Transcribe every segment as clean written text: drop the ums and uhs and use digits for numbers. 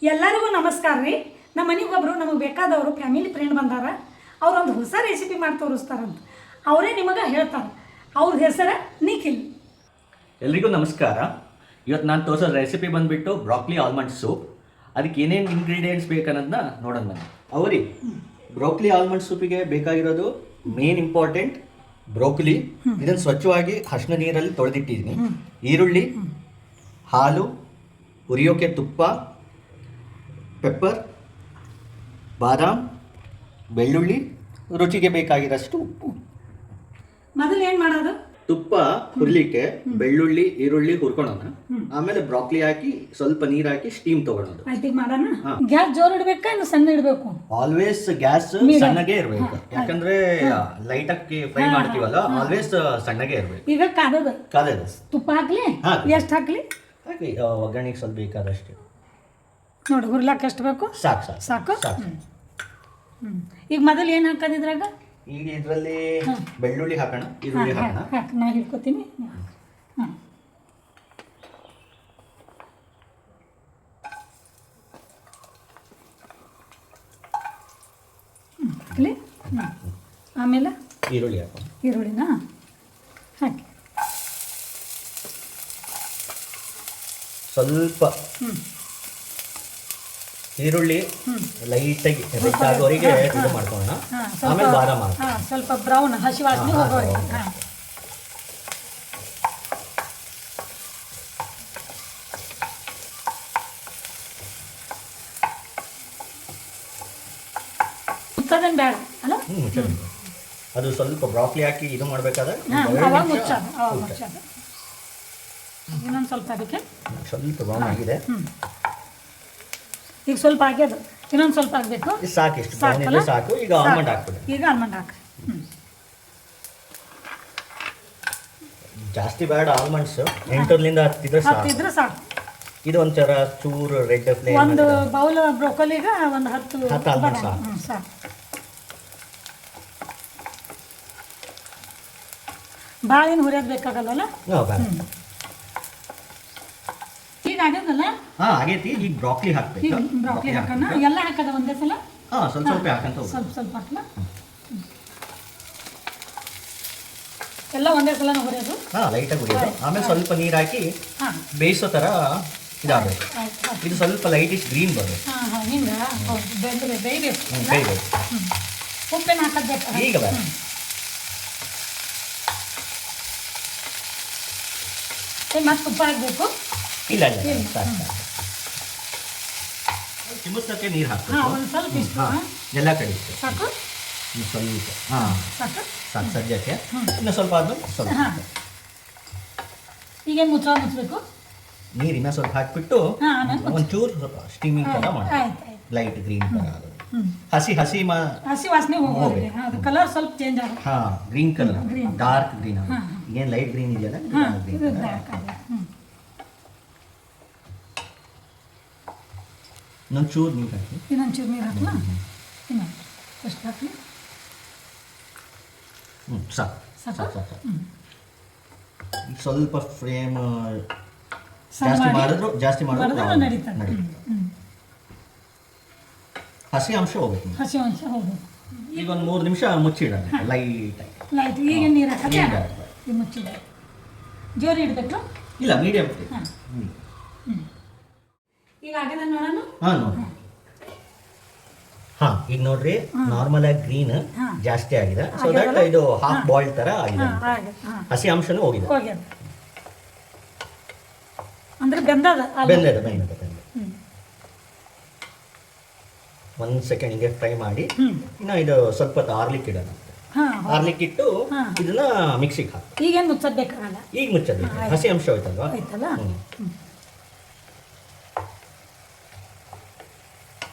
ಎಲ್ಲರಿಗೂ ನಮಸ್ಕಾರ ರೀ. ನಮ್ಮ ಮನೆಗೆ ಒಬ್ಬರು ನಮಗೆ ಬೇಕಾದವರು ಫ್ಯಾಮಿಲಿ ಫ್ರೆಂಡ್ ಬಂದಾರ. ಅವರೊಂದು ಹೊಸ ರೆಸಿಪಿ ಮಾಡಿ ತೋರಿಸ್ತಾರಂತ. ಅವರೇ ನಿಮಗೆ ಹೇಳ್ತಾರೆ. ಅವ್ರ ಹೆಸರು ನಿಖಿಲ್. ಎಲ್ರಿಗೂ ನಮಸ್ಕಾರ. ಇವತ್ತು ನಾನು ತೋರಿಸೋ ರೆಸಿಪಿ ಬಂದುಬಿಟ್ಟು ಬ್ರಾಕ್ಲಿ ಆಲ್ಮಂಡ್ ಸೂಪ್. ಅದಕ್ಕೆ ಏನೇನು ಇಂಗ್ರೀಡಿಯೆಂಟ್ಸ್ ಬೇಕನ್ನೋದನ್ನ ನೋಡೋಣ ಬನ್ನಿ. ಅವರಿ ಬ್ರೋಕ್ಲಿ ಆಲ್ಮಂಡ್ ಸೂಪಿಗೆ ಬೇಕಾಗಿರೋದು ಮೇನ್ ಇಂಪಾರ್ಟೆಂಟ್ ಬ್ರೋಕ್ಲಿ. ಇದನ್ನು ಸ್ವಚ್ಛವಾಗಿ ಅರಿಶಿನ ನೀರಲ್ಲಿ ತೊಳೆದಿಟ್ಟಿದ್ದೀನಿ. ಈರುಳ್ಳಿ, ಹಾಲು, ಉರಿಯೋಕೆ ತುಪ್ಪ, ಪೆಪ್ಪರ್, ಬಾದಾಮ್, ಬೆಳ್ಳುಳ್ಳಿ, ರುಚಿಗೆ ಬೇಕಾಗಿರೋಷ್ಟು ಉಪ್ಪು. ಮೊದಲು ಏನು ಮಾಡೋದು? ತುಪ್ಪ ಹುರ್ಲಿಕ್ಕೆ ಬೆಳ್ಳುಳ್ಳಿ, ಈರುಳ್ಳಿ ಹುರ್ಕೊಳೋಣ. ಆಮೇಲೆ ಬ್ರಾಕ್ಲಿ ಹಾಕಿ ಸ್ವಲ್ಪ ನೀರು ಹಾಕಿ ಸ್ಟೀಮ್ ತಗೊಳೋದು. ಆಯ್ತು, ಮಾಡೋಣ. ಗ್ಯಾಸ್ ಜೋರು ಇಡಬೇಕಾ ಇನ್ನು ಸಣ್ಣ ಇಡಬೇಕು? ಆಲ್ವೇಸ್ ಗ್ಯಾಸ್ ಸಣ್ಣಗೆ ಇರಬೇಕು. ಯಾಕಂದ್ರೆ ಲೈಟ್ ಆಗಿ ಫ್ರೈ ಮಾಡ್ತೀವಲ್ಲ, ಆಲ್ವೇಸ್ ಸಣ್ಣಗೆ ಇರಬೇಕು. ಈಗ ಕಾದದ ತುಪ್ಪ ಹಾಕ್ಲಿ? ಎಷ್ಟು ಹಾಕ್ಲಿ? ಹಾಕಿ ಒಗ್ಗರಣೆಗೆ ಸ್ವಲ್ಪ ಬೇಕಾದಷ್ಟು ನೋಡಿ. ಹುರ್ಲಾಕ ಎಷ್ಟು ಬೇಕು? ಸಾಕು ಸಾಕು ಸಾಕು. ಈಗ ಮೊದಲು ಏನು ಹಾಕೋದಿದ್ರಾಗ? ಈಗ ಇದರಲ್ಲಿ ಬೆಳ್ಳುಳ್ಳಿ ಹಾಕೋಣ, ಈರುಳ್ಳಿ ಹಾಕೋಣ. ನಾ ಹಿಡ್ಕೊತೀನಿ. ಹಾಂ, ಹಾಕಲಿ. ಆಮೇಲೆ ಈರುಳ್ಳಿ ಹಾಕೋಣ. ಈರುಳ್ಳಿನ ಹಾಕಿ ಸ್ವಲ್ಪ ಈರುಳ್ಳಿ ಲೈಟಾಗಿ ರೆಡ್ಡಾಗೋರಿಗೆ ಇದು ಮಾಡ್ಕೊಳ್ಳೋಣ. ಆಮೇಲೆ ಬಾದಾಮ್ ಹಾಕೋಣ. ಸ್ವಲ್ಪ ಬ್ರೌನ್ ಹಸಿ ವಾಸನೆ ಹೋಗೋರಿಗೆ. ಹಾಂ, ಮುಚ್ಚೋದೇನು ಬೇಡ ಅಲ್ಲ? ಅದು ಸ್ವಲ್ಪ ಬ್ರಾಕ್ಲಿ ಹಾಕಿ ಇದು ಮಾಡಬೇಕಾದ್ರೆ ಅವಾಗ ಮುಚ್ಚೋದು. ಇನ್ನೊಂದು ಸ್ವಲ್ಪ ಅದಕ್ಕೆ ಸ್ವಲ್ಪ ಬ್ರೌನ್ ಆಗಿದೆ. ಈಗ ಸ್ವಲ್ಪ ಆಗ್ಯದ, ಇನ್ನೊಂದು ಸ್ವಲ್ಪ ಆಗಬೇಕು. ಸಾಕಿಷ್ಟು ಸಾಕು. ಈಗ ಆಲ್ಮಂಡ್ ಹಾಕ್ಬಿಡಿ. ಈಗ ಆಲ್ಮಂಡ್ ಹಾಕಿ. ಜಾಸ್ತಿ ಬೇಡ ಆಲ್ಮಂಡ್ಸ್, 8ರಿಂದ 10 ಸಾಕು. ಇದು ಒಂಥರ ಚೂರು ರೆಡ್ ಫ್ಲೇಮ್. ಒಂದು ಬೌಲ್ ಬ್ರೋಕೊಲಿಗೆ ಒಂದು 10 ಆಲ್ಮಂಡ್ ಸಾಕು. ಭಾಳ ಏನು ಹುರಿಯೋದು ಬೇಕಾಗಲ್ಲ. ಈಗ ಆಗ್ಯದಲ್ಲ? ಆಗೈತಿ. ಈಗ ಬ್ರಾಕ್ಲಿ ಹಾಕ್ಬೇಕು. ಬ್ರಾಕ್ಲಿ ಹಾಕೋಣ. ಎಲ್ಲ ಹಾಕೋದ ಒಂದೇ ಸಲ? ಸ್ವಲ್ಪ ಸ್ವಲ್ಪ ಹಾಕಂತ ಸ್ವಲ್ಪ ಹಾಕಲ್ಲ. ಎಲ್ಲ ಒಂದೇ ಸಲ ಹುರಿಯೋದು? ಲೈಟಾಗಿ ಹುರಿಯೋದು. ಆಮೇಲೆ ಸ್ವಲ್ಪ ನೀರು ಹಾಕಿ ಬೇಯಿಸೋ ಥರ ಇದಾಗಬೇಕು. ಇದು ಸ್ವಲ್ಪ ಲೈಟಿಶ್ ಗ್ರೀನ್ ಬರಬೇಕು. ಹಿಂಗೆ ಬೇಯಬೇಕು. ಉಪ್ಪೇನು ಹಾಕೋದು ಬೇಕು ಈಗ ಬೇಡ. ಮತ್ತೆ ತುಪ್ಪ ಹಾಕಬೇಕು? ಇಲ್ಲ ಚಿಮ್ಮಸಕ್ಕೆ ನೀರು ಹಾಕಬೇಕು. ಒಂದು ಸ್ವಲ್ಪ ಇಷ್ಟು ಎಲ್ಲ ಕಡೆ ಸಾಕು. ಸ್ವಲ್ಪ ಸಾಕು ಸದ್ಯಕ್ಕೆ. ಇನ್ನು ಸ್ವಲ್ಪ ಆದ್ಮೇಲೆ ಸ್ವಲ್ಪ ಈಗೇನು ಮುಚ್ಚಬೇಕು? ನೀರು ಇನ್ನೂ ಸ್ವಲ್ಪ ಹಾಕಿಬಿಟ್ಟು ಒಂಚೂರು ಸ್ವಲ್ಪ ಸ್ಟೀಮಿಂಗ್ ಥರ ಮಾಡಿ. ಲೈಟ್ ಗ್ರೀನ್ ಥರ ಆಗೋದು. ಹಸಿ ವಾಸನೆ ಹೋಗೋದು. ಅದು ಕಲರ್ ಸ್ವಲ್ಪ ಚೇಂಜ್ ಆಗುತ್ತೆ. Green colour, dark green. ಏನು ಲೈಟ್ ಗ್ರೀನ್ ಇದೆಯಲ್ಲ, ಇನ್ನೊಂಚೂರು ನೀರು ಹಾಕಿ. ಇನ್ನೊಂಚೂರು ನೀರು ಹಾಕಲ್ಲ? ಎಷ್ಟು ಹಾಕಲಿ? ಸಾಕು. ಸ್ವಲ್ಪ ಫ್ಲೇಮ್ ಜಾಸ್ತಿ ಮಾಡಿದ್ರು ನಡೀತದೆ. ಹಸಿ ಅಂಶ ಹೋಗುತ್ತೆ. ಈಗ ಒಂದು 3 ನಿಮಿಷ ಮುಚ್ಚಿಡೋಣ ಲೈಟ್. ಈಗ ನೀರು ಹಾಕಿ ಮುಚ್ಚಿಡ. ಜೋರು ಇಡಬೇಕು? ಇಲ್ಲ, ಮೀಡಿಯಂ. ಈಗ ಆಗದ ನೋಡೋಣ. ನೋಡಿ. ಈಗ ನೋಡ್ರಿ, ನಾರ್ಮಲ್ ಆಗಿ ಗ್ರೀನ್ ಜಾಸ್ತಿ ಆಗಿದೆ. ಸೊ ದಟ್ ಇದು ಹಾಫ್ ಬಾಯ್ಲ್ ತರ ಆಗಿದೆ. ಹಸಿ ಅಂಶನೂ ಹೋಗಿದೆ. ಅಂದ್ರೆ ಬೆಂದದ. 1 ಸೆಕೆಂಡ್ ಹಿಂಗೆ ಫ್ರೈ ಮಾಡಿ ಇನ್ನು ಇದು ಸ್ವಲ್ಪ ಆರ್ಲಿಕ್ಕೆ ಇಡೋಣ. ಆರ್ಲಿಕ್ಕೆ ಇಟ್ಟು ಇದನ್ನ ಮಿಕ್ಸಿಗೆ ಹಾಕಿ. ಈಗೇನು ಮುಚ್ಚೋದು ಬೇಕಾಗಲ್ಲ? ಈಗ ಮುಚ್ಚೋದು ಹಸಿ ಅಂಶ ಹೋಯ್ತಲ್ವಾ?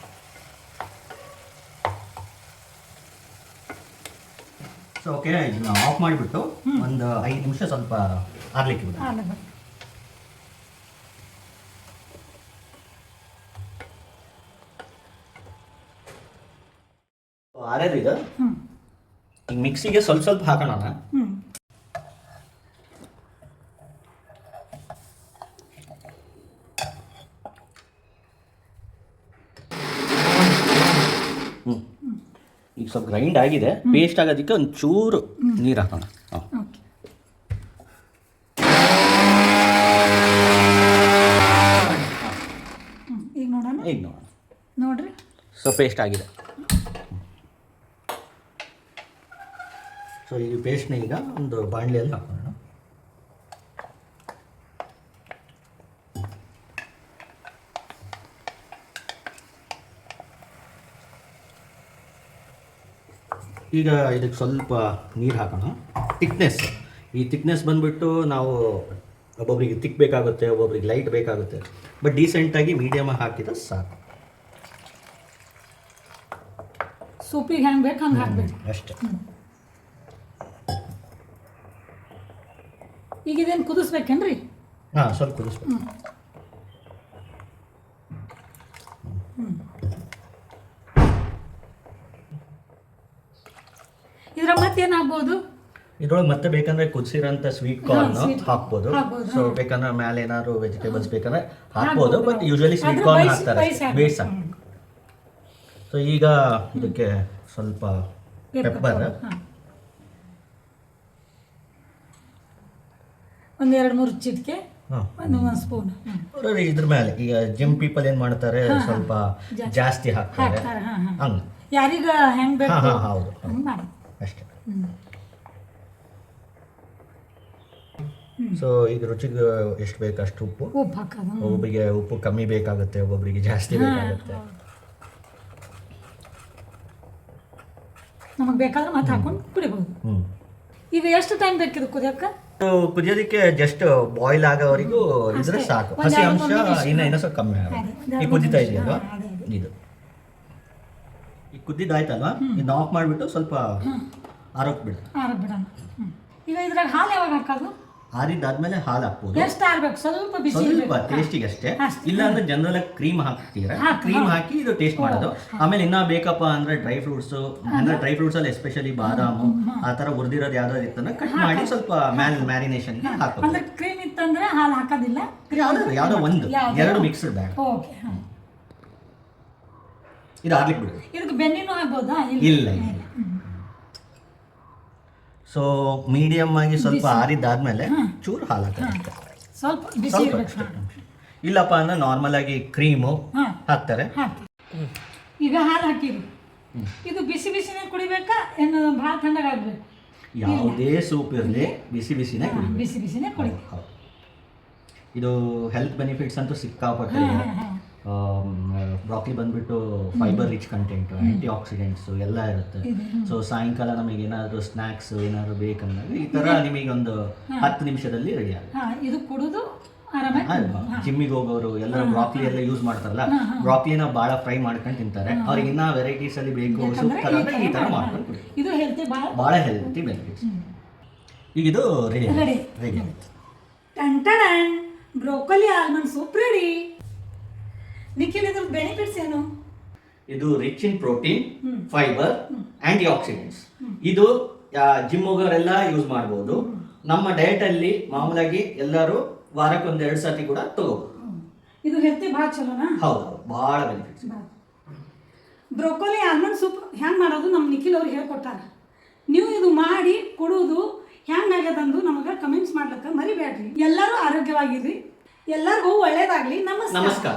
ಸೊ ಓಕೆ, ಇದನ್ನ ಆಫ್ ಮಾಡಿಬಿಟ್ಟು ಒಂದು 5 ನಿಮಿಷ ಸ್ವಲ್ಪ ಆರ್ಲಿಕ್ಕೆ ಬಿಡ. ಆರೇದು ಇದು. ಈಗ ಮಿಕ್ಸಿಗೆ ಸ್ವಲ್ಪ ಹಾಕೋಣ. ಈಗ ಸ್ವಲ್ಪ ಗ್ರೈಂಡ್ ಆಗಿದೆ, ಪೇಸ್ಟ್ ಆಗೋದಕ್ಕೆ ಒಂದು ಚೂರು ನೀರು ಹಾಕೋಣ. ಹಾಂ, ಓಕೆ. ಈಗ ನೋಡೋಣ. ಈಗ ನೋಡೋಣ. ನೋಡ್ರಿ, ಸೊ ಪೇಸ್ಟ್ ಆಗಿದೆ. ಸೊ ಈ ಪೇಸ್ಟ್ನ ಈಗ ಒಂದು ಬಾಣಲೆಯಲ್ಲಿ ಹಾಕೋಣ. ಈಗ ಇದಕ್ಕೆ ಸ್ವಲ್ಪ ನೀರು ಹಾಕೋಣ. ಈ ಥಿಕ್ನೆಸ್ ಬಂದುಬಿಟ್ಟು ನಾವು ಒಬ್ಬೊಬ್ರಿಗೆ ತಿಕ್ ಬೇಕಾಗುತ್ತೆ, ಒಬ್ಬೊಬ್ರಿಗೆ ಲೈಟ್ ಬೇಕಾಗುತ್ತೆ. ಬಟ್ ಡೀಸೆಂಟಾಗಿ ಮೀಡಿಯಮ್ ಹಾಕಿದ್ರೆ ಸಾಕು. ಸೂಪಿಗೆ ಹೆಂಗೆ ಬೇಕು ಹಂಗೆ ಹಾಕ್ಬೇಕು ಅಷ್ಟೇ. ಈಗ ಇದೇನು ಕುದಿಸ್ಬೇಕೇನ್ರಿ? ಹಾಂ, ಸ್ವಲ್ಪ ಕುದಿಸ್ಬೇಕು. ಇದ್ರ ಮತ್ತೇನು ಆಗ್ಬೋದು? ಇದ್ರೊಳಗೆ ಮತ್ತೆ ಬೇಕಂದ್ರೆ ಕುದಿಸಿರೋಂಥ ಸ್ವೀಟ್ ಕಾರ್ನ್ ಹಾಕ್ಬೋದು. ಹಾಕ್ಬೋದು, ಸೊ ಬೇಕಂದ್ರೆ ಮೇಲೆ ಏನಾದ್ರು ವೆಜಿಟೇಬಲ್ಸ್ ಬೇಕಂದ್ರೆ ಹಾಕ್ಬೋದು. ಬಟ್ ಯೂಶಲಿ ಸ್ವೀಟ್ ಕಾರ್ನ್ ಹಾಕ್ತಾರೆ, ಬೇಯಿಸಿ ಹಾಕಿ. ಸೊ ಈಗ ಇದಕ್ಕೆ ಸ್ವಲ್ಪ ಪೆಪ್ಪರ್, ಒಂದು 2-3 ಚಿಟಿಕೆ, ಒಂದು ಸ್ಪೂನ್. ಇದ್ರ ಮೇಲೆ ಈಗ ಜಿಮ್ ಪೀಪಲ್ ಏನ್ ಮಾಡ್ತಾರೆ, ಸ್ವಲ್ಪ ಜಾಸ್ತಿ ಹಾಕ್ತಾರೆ. ಹಂಗೆ ಯಾರೀಗ ಹೆಂಗ್ ಬೇಕು ಹೌದು, ಹಂಗೆ ಮಾಡಿ ಅಷ್ಟೇ. ಸೊ ಈಗ ರುಚಿಗೆ ಎಷ್ಟು ಬೇಕು ಅಷ್ಟು ಉಪ್ಪು ಹಾಕೋದು. ಒಬ್ಬೊಬ್ಬರಿಗೆ ಉಪ್ಪು ಕಮ್ಮಿ ಬೇಕಾಗುತ್ತೆ, ಒಬ್ಬೊಬ್ಬರಿಗೆ ಜಾಸ್ತಿ ಬೇಕಾಗುತ್ತೆ. ನಮಗೆ ಬೇಕಾದ್ರೆ ಮತ್ತೆ ಹಾಕೊಂಡು ಕುಡಿಬೋದು. ಈಗ ಎಷ್ಟು ಟೈಮ್ ಬೇಕಿದೆ ಕುದಿಯಕ್ಕೆ? ಕುದಿಯೋದಕ್ಕೆ ಜಸ್ಟ್ ಬಾಯ್ಲ್ ಆಗೋವರೆಗೂ ಇದ್ರೆ ಸಾಕು. ಹಸಿ ಅಂಶ ಇನ್ನೂ ಸ್ವಲ್ಪ ಕಮ್ಮಿ ಆಗುತ್ತೆ. ಈಗ ಕುದಿತಾ ಇದೆಯಲ್ವಾ, ಇದು ಈಗ ಕುದ್ದಿದ್ದಾಯ್ತಲ್ವಾ, ಇದನ್ನ ಆಫ್ ಮಾಡಿಬಿಟ್ಟು ಸ್ವಲ್ಪ ಆರೋಕ್ ಬಿಡ. ಈಗ ಇದ್ರಾಗ ಹಾಲು ಯಾವಾಗ ಹಾಕೋದು? ಆರಿದ್ದಾದ್ಮೇಲೆ ಹಾಲು ಹಾಕ್ಬೋದು. ಎಷ್ಟು ಆರ್ಬೇಕು? ಸ್ವಲ್ಪ ಬಿಸಿ, ಸ್ವಲ್ಪ ಟೇಸ್ಟಿಗೆ ಅಷ್ಟೇ. ಇಲ್ಲ ಅಂದ್ರೆ ಜನರಲ್ ಆಗಿ ಕ್ರೀಮ್ ಹಾಕ್ತೀರಾ, ಕ್ರೀಮ್ ಹಾಕಿ ಇದು ಟೇಸ್ಟ್ ಮಾಡೋದು. ಆಮೇಲೆ ಇನ್ನ ಬೇಕಪ್ಪ ಅಂದ್ರೆ ಡ್ರೈ ಫ್ರೂಟ್ಸ್, ಅಂದ್ರೆ ಡ್ರೈ ಫ್ರೂಟ್ಸ್ ಅಲ್ಲಿ ಎಸ್ಪೆಷಲಿ ಬಾದಾಮು ಆ ತರ ಹುರಿದಿರೋದು ಯಾವ್ದಾದ್ರು ಇತ್ತಂದ್ರೆ ಕಟ್ ಮಾಡಿ ಸ್ವಲ್ಪ ಮ್ಯಾರಿನೇಷನ್ ಹಾಕೋದು. ಅಂದ್ರೆ ಕ್ರೀಮ್ ಇತ್ತಂದ್ರೆ ಹಾಲು ಹಾಕೋದಿಲ್ಲ, ಯಾವ್ದೋ ಒಂದು ಎರಡು ಮಿಕ್ಸ್ಡ್ ಬ್ಯಾಗ್. ಓಕೆ. ಇದು ಆಗ್ಲಿಕ್ಕೆ ಬಿಡು. ಇದಕ್ಕೆ ಬೆನ್ನಿನೂ ಆಗ್ಬೋದಾ? ಇಲ್ಲ. ಸೊ ಮೀಡಿಯಮ್ ಆಗಿ ಸ್ವಲ್ಪ ಆರಿದ್ದಾದ್ಮೇಲೆ ಚೂರು ಹಾಲು ಹಾಕುತ್ತೆ, ಸ್ವಲ್ಪ ಬಿಸಿ ಇರಬೇಕು. ಇಲ್ಲಪ್ಪ ಅಂದ್ರೆ ನಾರ್ಮಲ್ ಆಗಿ ಕ್ರೀಮು ಹಾಕ್ತಾರೆ. ಈಗ ಹಾಲು ಹಾಕಿರಿ, ಇದು ಬಿಸಿ ಬಿಸಿನೇ ಕುಡಿಬೇಕಾ ಏನು ಭಾಳ ತಣ್ಣಗಾಗಬೇಕು? ಯಾವುದೇ ಸೂಪ್ ಇರಲಿ ಬಿಸಿ ಬಿಸಿನೇ ಕುಡಿಬೇಕು. ಬಿಸಿ ಬಿಸಿನೇ ಕುಡಿ. ಇದು ಹೆಲ್ತ್ ಬೆನಿಫಿಟ್ಸ್ ಅಂತೂ ಸಿಕ್ಕಾಪಟ್ಟೆ. ಬ್ರಾಕ್ಲಿ ಬಂದ್ಬಿಟ್ಟು fibre rich content, anti oxidants ಎಲ್ಲ ಇರುತ್ತೆ. ಸೊ ಸಾಯಂಕಾಲ ನಮಗೆ ಏನಾದರೂ ಸ್ನ್ಯಾಕ್ಸ್ ಏನಾದರೂ ಬೇಕಂದಾಗ ಈ ಥರ ನಿಮಗೆ ಒಂದು 10 ನಿಮಿಷದಲ್ಲಿ ರೆಡಿ ಆಗುತ್ತೆ. ಇದು ಕುಡಿದು ಜಿಮ್ಮಿಗೆ ಹೋಗೋರು ಎಲ್ಲರೂ ಬ್ರಾಕ್ಲಿ ಎಲ್ಲ ಯೂಸ್ ಮಾಡ್ತಾರಲ್ಲ, ಬ್ರಾಕ್ಲಿನ ಭಾಳ ಫ್ರೈ ಮಾಡ್ಕೊಂಡು ತಿಂತಾರೆ. ಅವ್ರಿಗೆ ಇನ್ನೂ ವೆರೈಟೀಸ್ ಅಲ್ಲಿ ಬೇಕು ಸೂಪ್ ಥರ ಅಂದ್ರೆ ಈ ಥರ ಮಾಡ್ಕೊಂಡು ಕುಡಿ. ಇದು ಹೆಲ್ತಿ, ಭಾಳ ಹೆಲ್ತಿ ಬೆನಿಫಿಟ್ಸ್. ಈಗ ಇದು ರೆಡಿ ಆಗುತ್ತೆ. ಟಂಟಣ್ broccoli almond soup ready. Nikhil, ಇದ್ರ ಬೆನಿಫಿಟ್ಸ್ ಏನು? ಇದು rich in protein, fibre, antioxidants. ಇದು ಜಿಮ್ ಹೋಗೋರೆಲ್ಲ ಯೂಸ್ ಮಾಡ್ಬೋದು. ನಮ್ಮ ಡಯಟ್ ಅಲ್ಲಿ ಮಾಮೂಲಾಗಿ ಎಲ್ಲರೂ ವಾರಕ್ಕೆ 1-2 ಸತಿ ಕೂಡ ತಗೋಬಹುದು. ಇದು ಹೆಲ್ತಿ ಭಾಳ ಚಲೋನಾ? ಹೌದು, ಭಾಳ ಬೆನಿಫಿಟ್ಸ್. ಬ್ರೋಕೊಲಿ ಆಲ್ಮಂಡ್ ಸೂಪ್ ಹ್ಯಾಂಗ್ ಮಾಡೋದು ನಮ್ಮ ನಿಖಿಲ್ ಅವ್ರು ಹೇಳ್ಕೊಟ್ಟಾರ. ನೀವು ಇದು ಮಾಡಿ ಕೊಡೋದು ಹ್ಯಾಂಗಾಗ್ಯದಂದು ನಮಗೆ ಕಮೆಂಟ್ಸ್ ಮಾಡ್ಲಿಕ್ಕೆ ಮರಿಬೇಡ್ರಿ. ಎಲ್ಲರೂ ಆರೋಗ್ಯವಾಗಿರ್ರಿ, ಎಲ್ಲರಿಗೂ ಒಳ್ಳೇದಾಗ್ಲಿ. ನಮಸ್ಕಾರ.